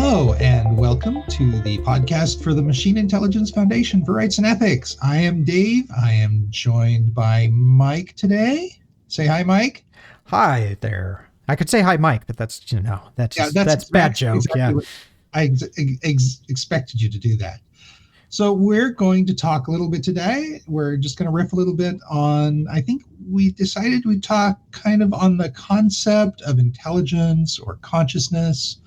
Hello, and welcome to the podcast for the Machine Intelligence Foundation for Rights and Ethics. I am Dave. I am joined by Mike today. Say hi, Mike. Hi there. I could say hi, Mike, but that's bad joke. Exactly what I expected you to do that. So we're going to talk a little bit today. We're just going to riff a little bit on, I think we decided we'd talk kind of on the concept of intelligence or consciousness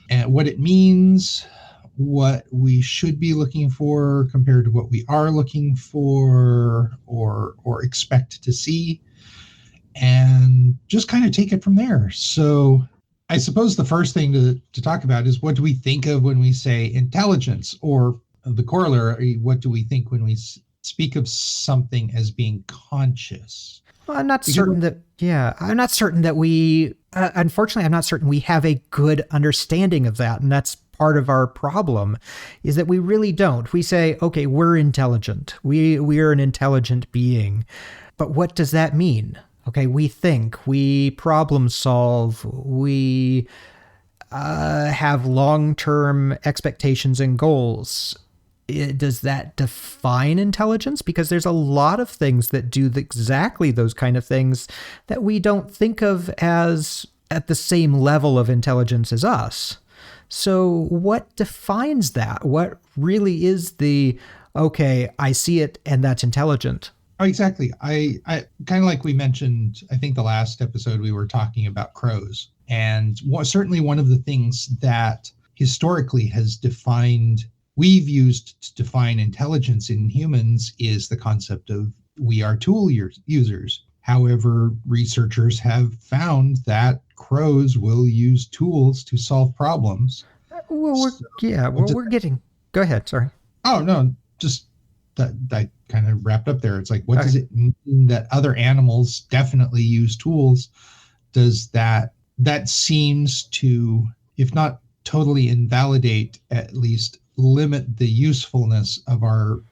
and what it means, what we should be looking for compared to what we are looking for or expect to see, and just kind of take it from there. So I suppose the first thing to talk about is, what do we think of when we say intelligence, or the corollary, what do we think when we speak of something as being conscious? Well, I'm not certain that we, unfortunately, I'm not certain we have a good understanding of that. And that's part of our problem, is that we really don't. We say, okay, we're intelligent. We are an intelligent being. But what does that mean? Okay, we think, we problem solve, we have long-term expectations and goals. Does that define intelligence? Because there's a lot of things that do exactly those kind of things that we don't think of as at the same level of intelligence as us. So what defines that? What really is okay, I see it and that's intelligent? Oh, exactly. I kind of, like we mentioned, I think the last episode we were talking about crows. And certainly one of the things that historically we've used to define intelligence in humans is the concept of we are tool users. However, researchers have found that crows will use tools to solve problems. Go ahead. Sorry. Oh, no, just that kind of wrapped up there. It's like, what does it mean that other animals definitely use tools? Does that seems to, if not totally invalidate, at least limit the usefulness of our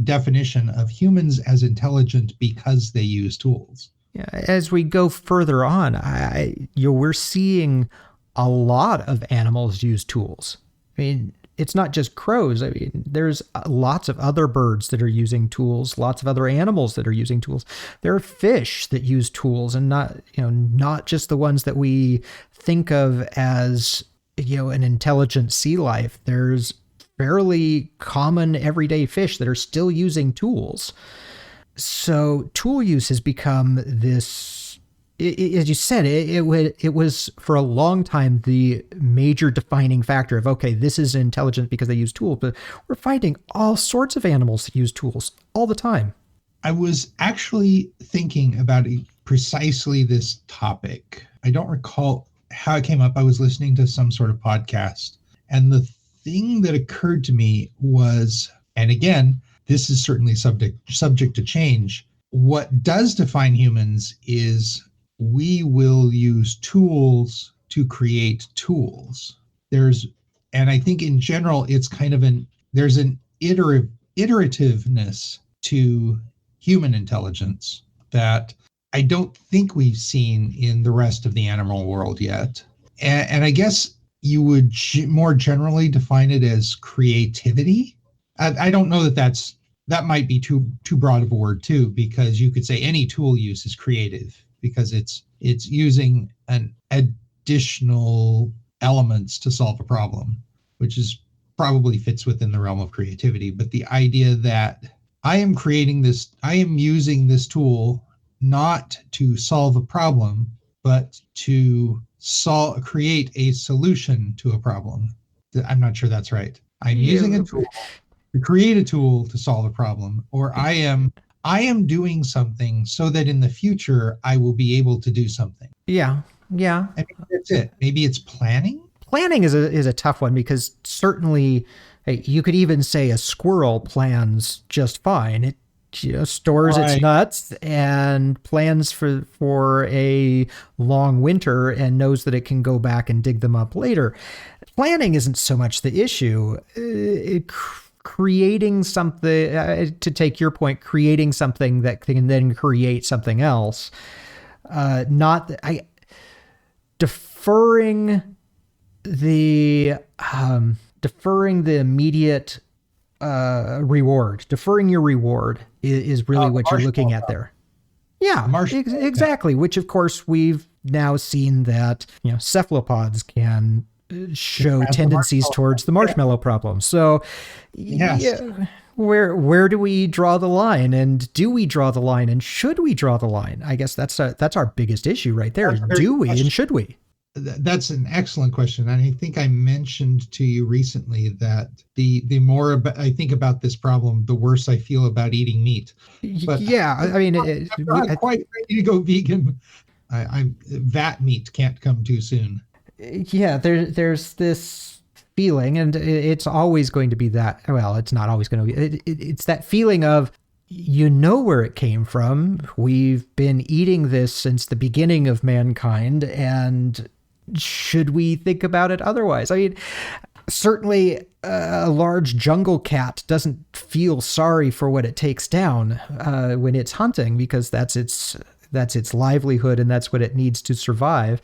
definition of humans as intelligent because they use tools. Yeah, as we go further on, we're seeing a lot of animals use tools. I mean, it's not just crows. I mean, there's lots of other birds that are using tools, lots of other animals that are using tools. There are fish that use tools, and not just the ones that we think of as, an intelligent sea life. There's fairly common everyday fish that are still using tools. So tool use has become this, as you said, it was for a long time the major defining factor of, okay, this is intelligent because they use tools, but we're finding all sorts of animals that use tools all the time. I was actually thinking about precisely this topic. I don't recall how it came up. I was listening to some sort of podcast, and the thing that occurred to me was, and again, this is certainly subject to change, what does define humans is we will use tools to create tools. And I think in general, it's kind of there's an iterativeness to human intelligence that I don't think we've seen in the rest of the animal world yet. And I guess you would more generally define it as creativity. I don't know that might be too broad of a word too, because you could say any tool use is creative because it's using an additional elements to solve a problem, which is probably fits within the realm of creativity. But the idea that I am using this tool not to solve a problem, but to create a solution to a problem. I'm not sure that's right. I'm using a tool to create a tool to solve a problem, or I am doing something so that in the future I will be able to do something. Yeah. I think that's it. Maybe it's planning. Planning is a tough one, because certainly you could even say a squirrel plans just fine. It stores its nuts and plans for a long winter and knows that it can go back and dig them up later. Planning isn't so much the issue. Creating something, to take your point, creating something that can then create something else. Deferring the deferring the immediate reward, deferring your reward is really what you're looking at there. Yeah, exactly. Which, of course, we've now seen that cephalopods can show tendencies towards the marshmallow problem. So, Yes. yeah, where do we draw the line, and do we draw the line, and should we draw the line? I guess that's our biggest issue right there. Do we and should we? That's an excellent question. And I think I mentioned to you recently that the more I think about this problem, the worse I feel about eating meat. But yeah, I mean, I'm not quite ready to go vegan. I'm vat meat can't come too soon. yeah, there's this feeling, and it's always going to be that. Well, it's not always going to be. It's that feeling of, where it came from. We've been eating this since the beginning of mankind, and should we think about it otherwise? I mean, certainly a large jungle cat doesn't feel sorry for what it takes down when it's hunting, because that's its livelihood and that's what it needs to survive.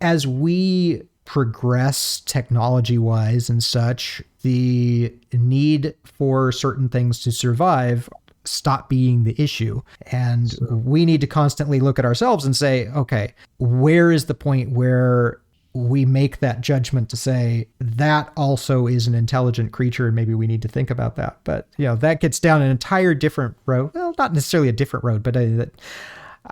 As we progress technology-wise and such, the need for certain things to survive stop being the issue. And we need to constantly look at ourselves and say, okay, where is the point where we make that judgment to say that also is an intelligent creature, and maybe we need to think about that. But, that gets down an entire different road. Well, not necessarily a different road, but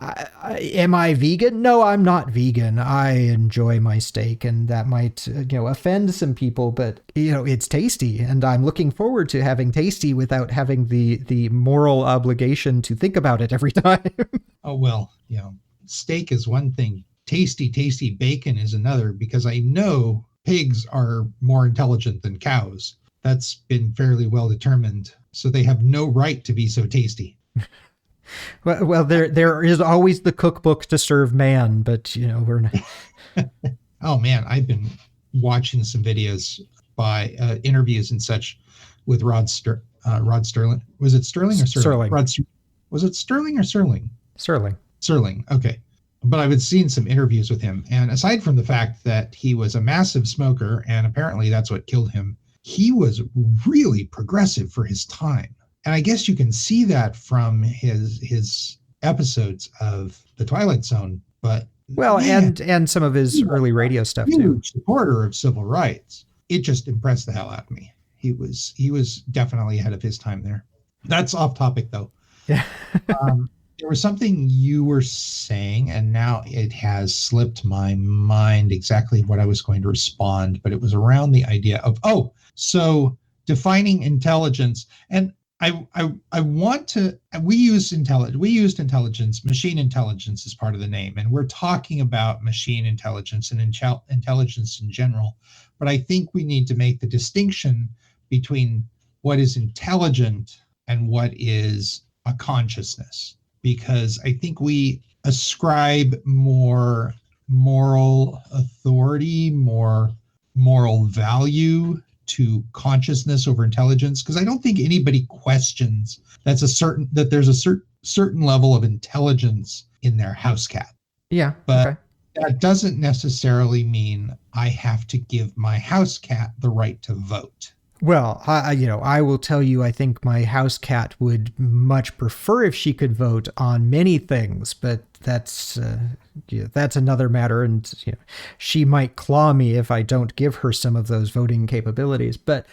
am I vegan? No, I'm not vegan. I enjoy my steak, and that might, offend some people, but, it's tasty, and I'm looking forward to having tasty without having the moral obligation to think about it every time. Oh, well, steak is one thing. Tasty bacon is another, because I know pigs are more intelligent than cows. That's been fairly well determined. So they have no right to be so tasty. Well, there is always the cookbook to serve man, but we're not. Oh man, I've been watching some videos by interviews and such with Rod Sterling. Was it Sterling or Serling? Serling. Was it Sterling or Serling? Serling. Serling. Okay. But I've seen some interviews with him, and aside from the fact that he was a massive smoker, and apparently that's what killed him, he was really progressive for his time. And I guess you can see that from his episodes of The Twilight Zone. But well, man, and some of his early radio stuff too. Huge supporter of civil rights. It just impressed the hell out of me. He was definitely ahead of his time there. That's off topic though. Yeah. There was something you were saying, and now it has slipped my mind exactly what I was going to respond, but it was around the idea of, so defining intelligence. And I want to, we used intelligence, machine intelligence is part of the name, and we're talking about machine intelligence and intelligence in general. But I think we need to make the distinction between what is intelligent and what is a consciousness, because I think we ascribe more moral authority, more moral value to consciousness over intelligence, because I don't think anybody questions that there's a certain level of intelligence in their house cat. Yeah. But okay. That doesn't necessarily mean I have to give my house cat the right to vote. Well, I will tell you, I think my house cat would much prefer if she could vote on many things, but that's another matter. And she might claw me if I don't give her some of those voting capabilities. But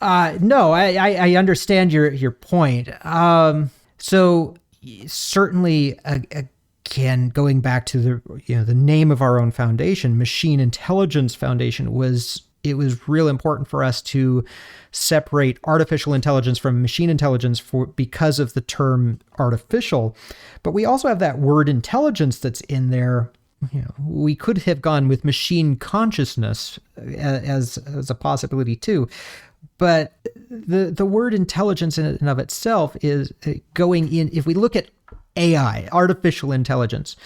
no, I understand your point. So certainly, again, going back to the name of our own foundation, Machine Intelligence Foundation, it was real important for us to separate artificial intelligence from machine intelligence because of the term artificial. But we also have that word intelligence that's in there. We could have gone with machine consciousness as a possibility too. But the word intelligence in and of itself is going in. If we look at AI, artificial intelligence,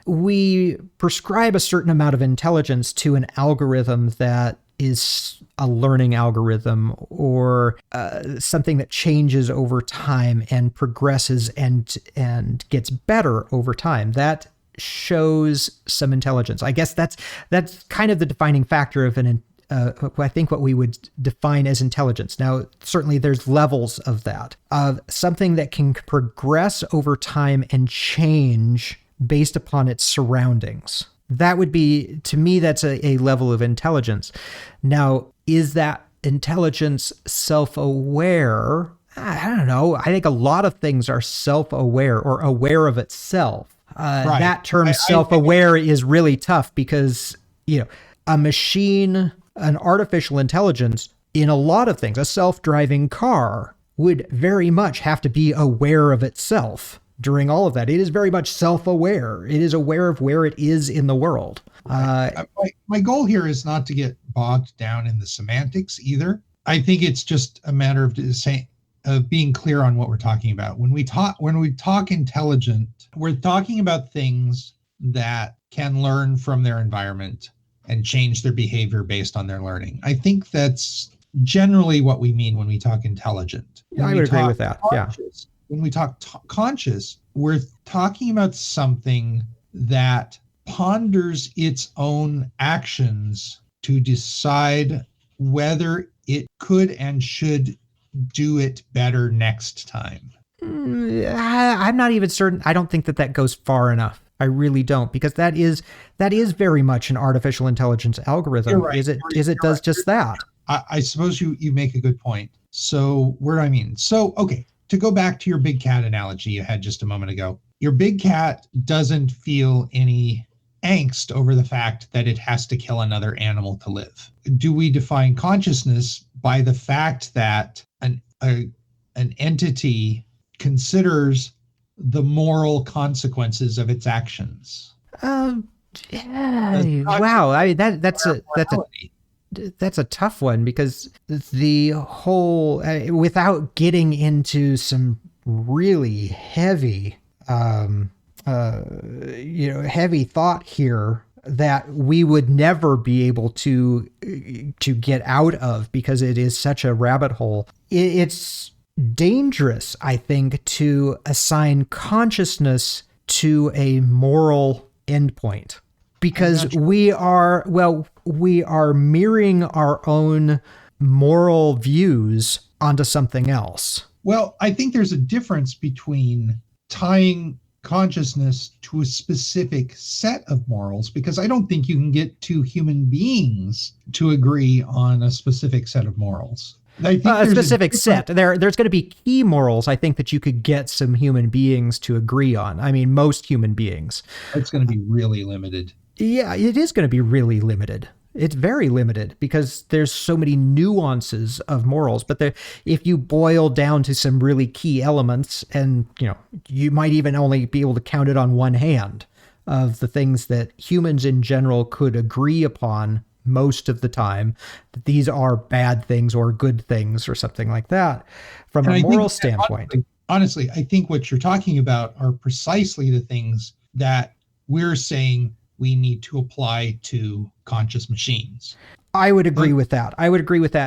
we prescribe a certain amount of intelligence to an algorithm that is a learning algorithm, or something that changes over time and progresses and gets better over time. That shows some intelligence. I guess that's kind of the defining factor of I think what we would define as intelligence. Now, certainly there's levels of that, of something that can progress over time and change based upon its surroundings. That would be, to me, that's a level of intelligence. Now, is that intelligence self-aware? I don't know. I think a lot of things are self-aware or aware of itself. Right. That term self-aware is really tough because, a machine, an artificial intelligence in a lot of things, a self-driving car would very much have to be aware of itself during all of that. It is very much self-aware. It is aware of where it is in the world. My goal here is not to get bogged down in the semantics either. I think it's just a matter of being clear on what we're talking about. When we talk intelligent, we're talking about things that can learn from their environment and change their behavior based on their learning. I think that's generally what we mean when we talk intelligent. I would agree with that. Conscious, when we talk conscious, we're talking about something that ponders its own actions to decide whether it could and should do it better next time. I'm not even certain. I don't think that goes far enough. I really don't, because that is very much an artificial intelligence algorithm. Right. It does just that. I suppose you make a good point. So where do I mean? So, okay, to go back to your big cat analogy you had just a moment ago, your big cat doesn't feel any angst over the fact that it has to kill another animal to live. Do we define consciousness by the fact that an entity considers the moral consequences of its actions? Wow. I mean, that's a tough one, because the whole, without getting into some really heavy, heavy thought here that we would never be able to get out of, because it is such a rabbit hole. It's dangerous, I think, to assign consciousness to a moral endpoint, because we are mirroring our own moral views onto something else. Well, I think there's a difference between tying consciousness to a specific set of morals, because I don't think you can get two human beings to agree on a specific set of morals. I think a specific set. There's going to be key morals, I think, that you could get some human beings to agree on. I mean, most human beings. It's going to be really limited. Yeah, it is going to be really limited. It's very limited, because there's so many nuances of morals. But if you boil down to some really key elements, and you might even only be able to count it on one hand of the things that humans in general could agree upon most of the time, that these are bad things or good things or something like that from a moral standpoint. Honestly, I think what you're talking about are precisely the things that we're saying we need to apply to conscious machines. I would agree with that.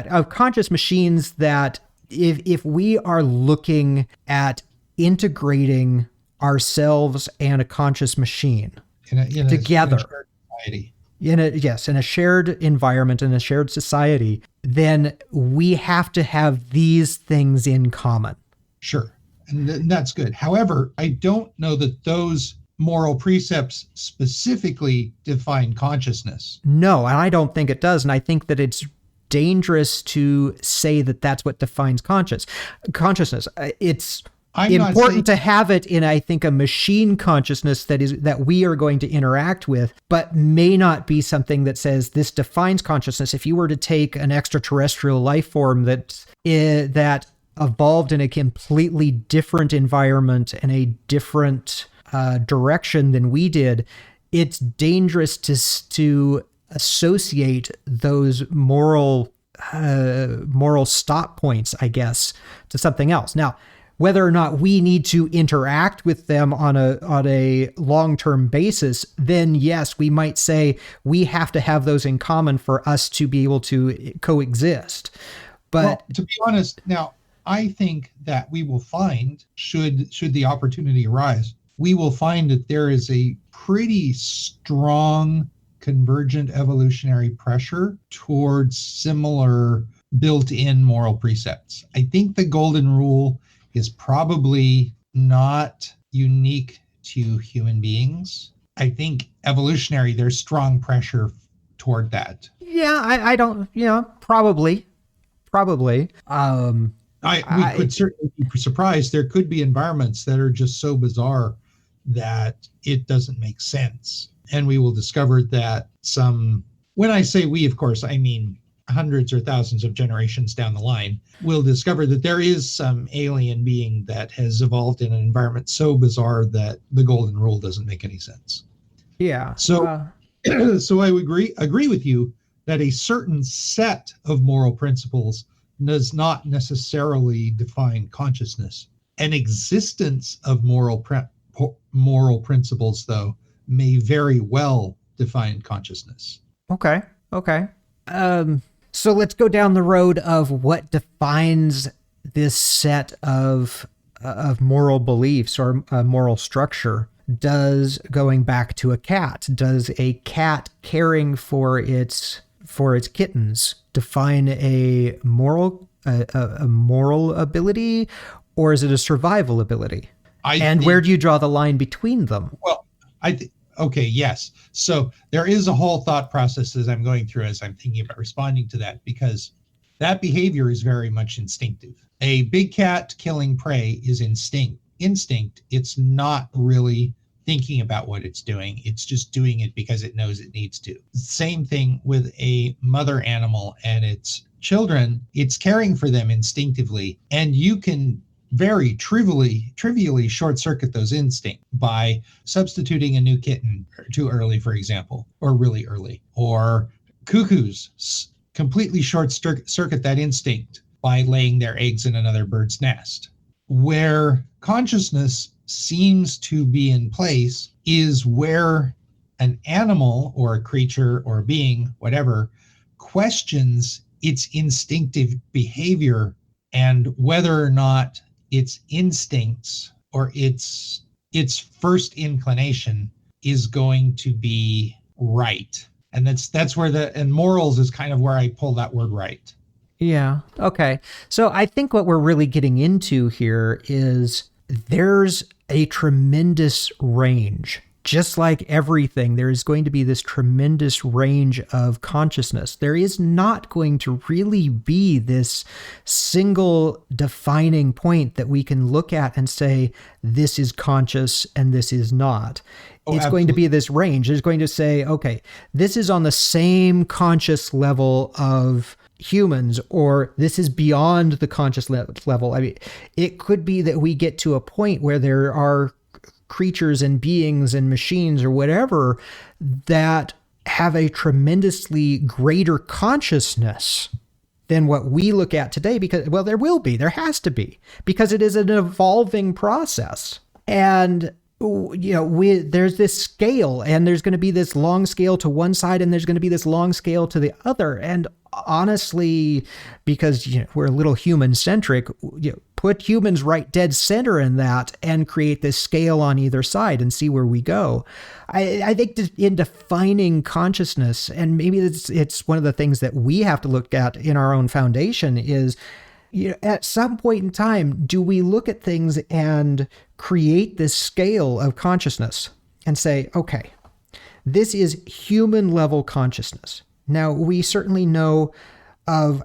Of conscious machines, that if we are looking at integrating ourselves and a conscious machine together, in a shared environment, in a shared society, then we have to have these things in common. Sure. And that's good. However, I don't know that those moral precepts specifically define consciousness. No, and I don't think it does. And I think that it's dangerous to say that that's what defines consciousness. It's important to have it in, I think, a machine consciousness that we are going to interact with, but may not be something that says this defines consciousness. If you were to take an extraterrestrial life form that evolved in a completely different environment and a different direction than we did, it's dangerous to associate those moral stop points, I guess, to something else. Now, whether or not we need to interact with them on a long-term basis, then yes, we might say we have to have those in common for us to be able to coexist. But to be honest, now I think that we will find, should the opportunity arise, we will find that there is a pretty strong convergent evolutionary pressure towards similar built-in moral precepts. I think the golden rule is probably not unique to human beings. I think evolutionary, there's strong pressure toward that. Yeah, I don't, probably. We could certainly be surprised. There could be environments that are just so bizarre that it doesn't make sense. And we will discover that when I say we, of course, I mean hundreds or thousands of generations down the line, we'll discover that there is some alien being that has evolved in an environment so bizarre that the golden rule doesn't make any sense. Yeah. So I would agree with you that a certain set of moral principles does not necessarily define consciousness. An existence of moral principles, though, may very well define consciousness. Okay. So let's go down the road of what defines this set of moral beliefs or moral structure. Going back to a cat, does a cat caring for its kittens define a moral ability, or is it a survival ability? Where do you draw the line between them? Well, okay, yes. So there is a whole thought process as I'm going through, as I'm thinking about responding to that, because that behavior is very much instinctive. A big cat killing prey is instinct. It's not really thinking about what it's doing. It's just doing it because it knows it needs to. Same thing with a mother animal and its children. It's caring for them instinctively, and you can very trivially short circuit those instincts by substituting a new kitten too early, for example, or really early. Or cuckoos completely short circuit that instinct by laying their eggs in another bird's nest. Where consciousness seems to be in place is where an animal or a creature or a being, whatever, questions its instinctive behavior and whether or not its instincts or its first inclination is going to be right. And that's where and morals is kind of where I pull that word right. Yeah. Okay. So I think what we're really getting into here is there's a tremendous range. Just like everything, there is going to be this tremendous range of consciousness. There is not going to really be this single defining point that we can look at and say, this is conscious and this is not. It's absolutely. Going to be this range. It's going to say, okay, this is on the same conscious level of humans, or this is beyond the conscious level. I mean, it could be that we get to a point where there are creatures and beings and machines or whatever that have a tremendously greater consciousness than what we look at today, because, well, there has to be, because it is an evolving process. And there's this scale, and there's going to be this long scale to one side, and there's going to be this long scale to the other. And honestly, because we're a little human centric, put humans right dead center in that and create this scale on either side and see where we go. I think in defining consciousness, and maybe it's one of the things that we have to look at in our own foundation, is at some point in time, do we look at things and create this scale of consciousness and say, okay, this is human level consciousness. Now, we certainly know of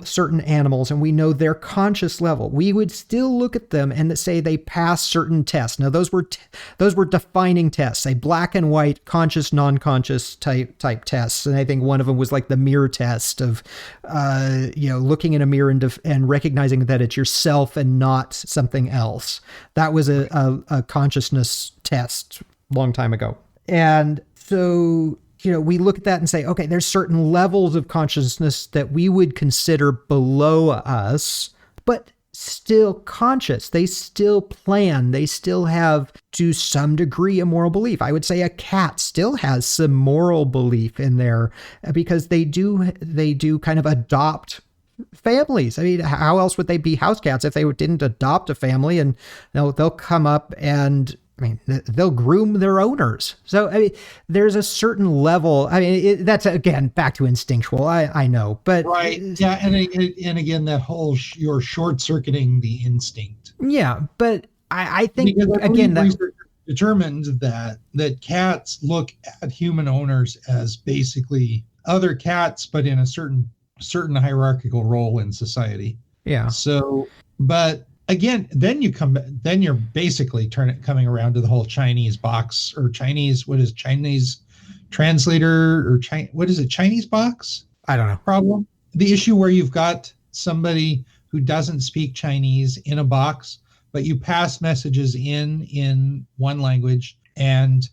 certain animals, and we know their conscious level. We would still look at them and say they pass certain tests. Now, those were defining tests, a black and white, conscious, non-conscious type tests. And I think one of them was like the mirror test of, looking in a mirror and recognizing that it's yourself and not something else. That was a consciousness test a long time ago. And so we look at that and say, okay, there's certain levels of consciousness that we would consider below us, but still conscious. They still plan. They still have, to some degree, a moral belief. I would say a cat still has some moral belief in there, because they do kind of adopt families. I mean, how else would they be house cats if they didn't adopt a family? And they'll come up and I mean, they'll groom their owners. So I mean, there's a certain level. I mean, that's again back to instinctual. I know, but Right. Yeah. And again, that whole you're short circuiting the instinct. yeah, but I think Because I again believe that research determined that cats look at human owners as basically other cats, but in a certain hierarchical role in society. yeah. So, but again, then you're basically coming around to the whole Chinese box or Chinese, what is Chinese translator or what is it, Chinese box I don't know. problem? The issue where you've got somebody who doesn't speak Chinese in a box, but you pass messages in one language, and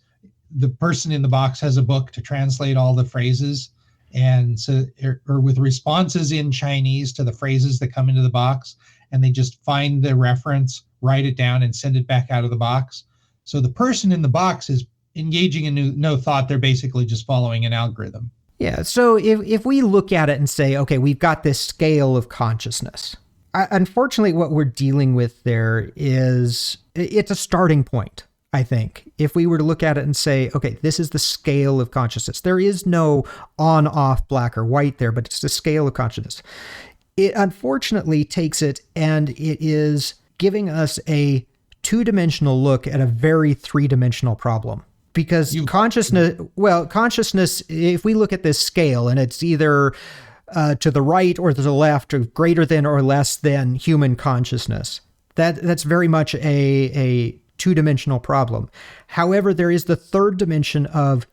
the person in the box has a book to translate all the phrases, and so or with responses in Chinese to the phrases that come into the box, and they just find the reference, write it down, and send it back out of the box. So the person in the box is engaging in no thought. They're basically just following an algorithm. Yeah. So if we look at it and say, okay, we've got this scale of consciousness. Unfortunately, what we're dealing with there is it's a starting point. I think if we were to look at it and say, okay, this is the scale of consciousness. There is no on, off, black or white there, but it's the scale of consciousness. It unfortunately takes it and it is giving us a two-dimensional look at a very three-dimensional problem. Because consciousness, if we look at this scale and it's either to the right or to the left, or greater than or less than human consciousness, that's very much a two-dimensional problem. However, there is the third dimension of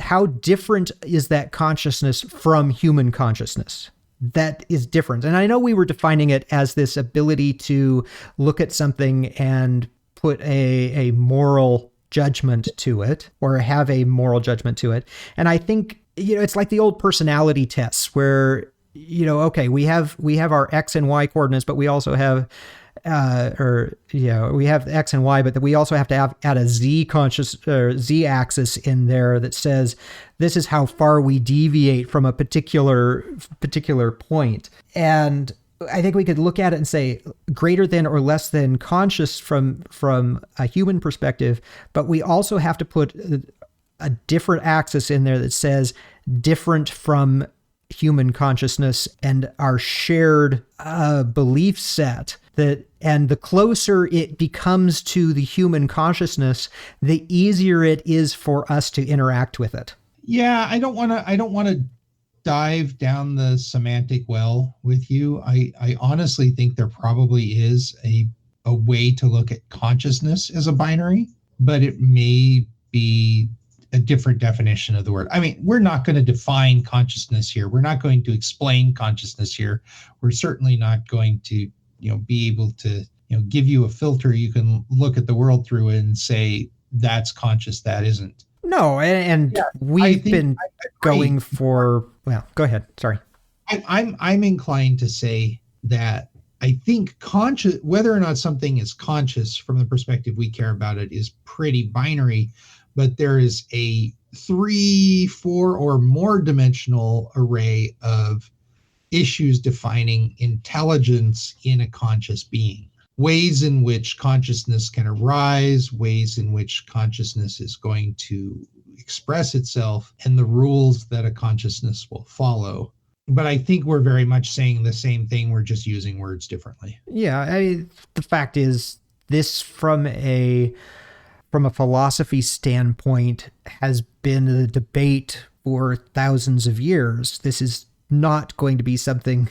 how different is that consciousness from human consciousness? That is different. And I know we were defining it as this ability to look at something and put a moral judgment to it, or have a moral judgment to it. And I think, it's like the old personality tests where, okay, we have our X and Y coordinates, but we also have, we have X and Y, but we also have to add a Z axis in there that says this is how far we deviate from a particular point. And I think we could look at it and say greater than or less than conscious from a human perspective, but we also have to put a different axis in there that says different from human consciousness and our shared belief set. And the closer it becomes to the human consciousness, the easier it is for us to interact with it. Yeah, I don't want to dive down the semantic well with you. I honestly think there probably is a way to look at consciousness as a binary, but it may be a different definition of the word. I mean, we're not going to define consciousness here. We're not going to explain consciousness here. We're certainly not going to, be able to, give you a filter you can look at the world through and say that's conscious, that isn't. No, and yeah, we've been going for, well, go ahead. Sorry. I'm inclined to say that I think whether or not something is conscious from the perspective we care about it is pretty binary, but there is a 3, 4, or more dimensional array of issues defining intelligence in a conscious being. Ways in which consciousness can arise, ways in which consciousness is going to express itself, and the rules that a consciousness will follow. But I think we're very much saying the same thing. We're just using words differently. Yeah, the fact is, this from a philosophy standpoint has been a debate for thousands of years. This is not going to be something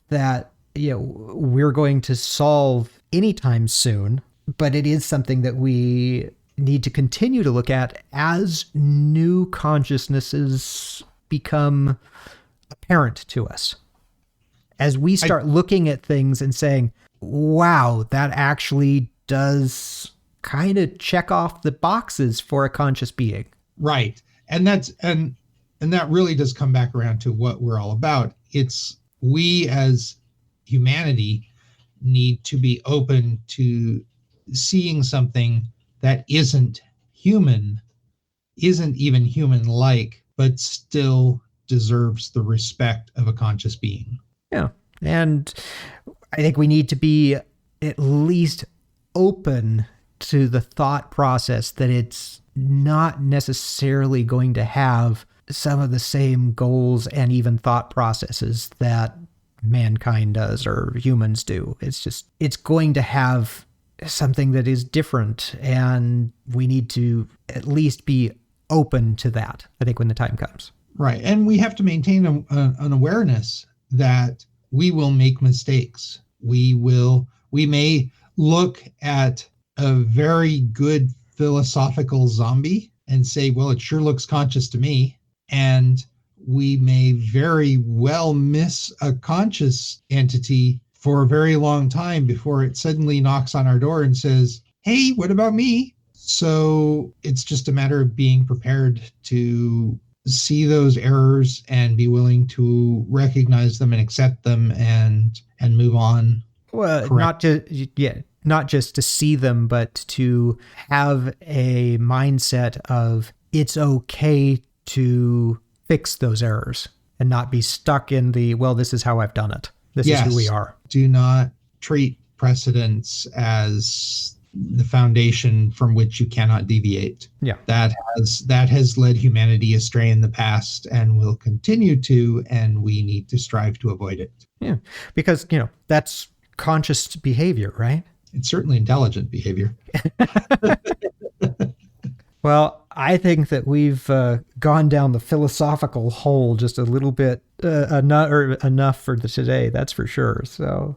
that we're going to solve anytime soon, but it is something that we need to continue to look at as new consciousnesses become apparent to us. As we start looking at things and saying, wow, that actually does kind of check off the boxes for a conscious being. Right. And that really does come back around to what we're all about. It's we as humanity need to be open to seeing something that isn't human, isn't even human-like, but still deserves the respect of a conscious being. Yeah. And I think we need to be at least open to the thought process that it's not necessarily going to have some of the same goals and even thought processes that mankind does or humans do. It's going to have something that is different, and we need to at least be open to that, I think, when the time comes. Right. And we have to maintain an awareness that we will make mistakes. We may look at a very good philosophical zombie and say, well, it sure looks conscious to me. And we may very well miss a conscious entity for a very long time before it suddenly knocks on our door and says, hey, what about me? So it's just a matter of being prepared to see those errors and be willing to recognize them and accept them and move on. Well, not just to see them, but to have a mindset of it's okay to fix those errors and not be stuck in the, well, this is how I've done it. This is who we are. Do not treat precedents as the foundation from which you cannot deviate. Yeah. That has led humanity astray in the past and will continue to, and we need to strive to avoid it. Yeah. Because, that's conscious behavior, right? It's certainly intelligent behavior. Well, I think that we've gone down the philosophical hole just a little bit enough for today. That's for sure. So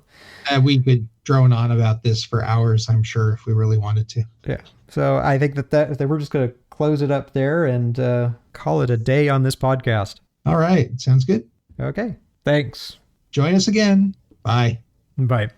we could drone on about this for hours, I'm sure, if we really wanted to. Yeah. So I think that we're just going to close it up there and call it a day on this podcast. All right. Sounds good. Okay. Thanks. Join us again. Bye. Bye.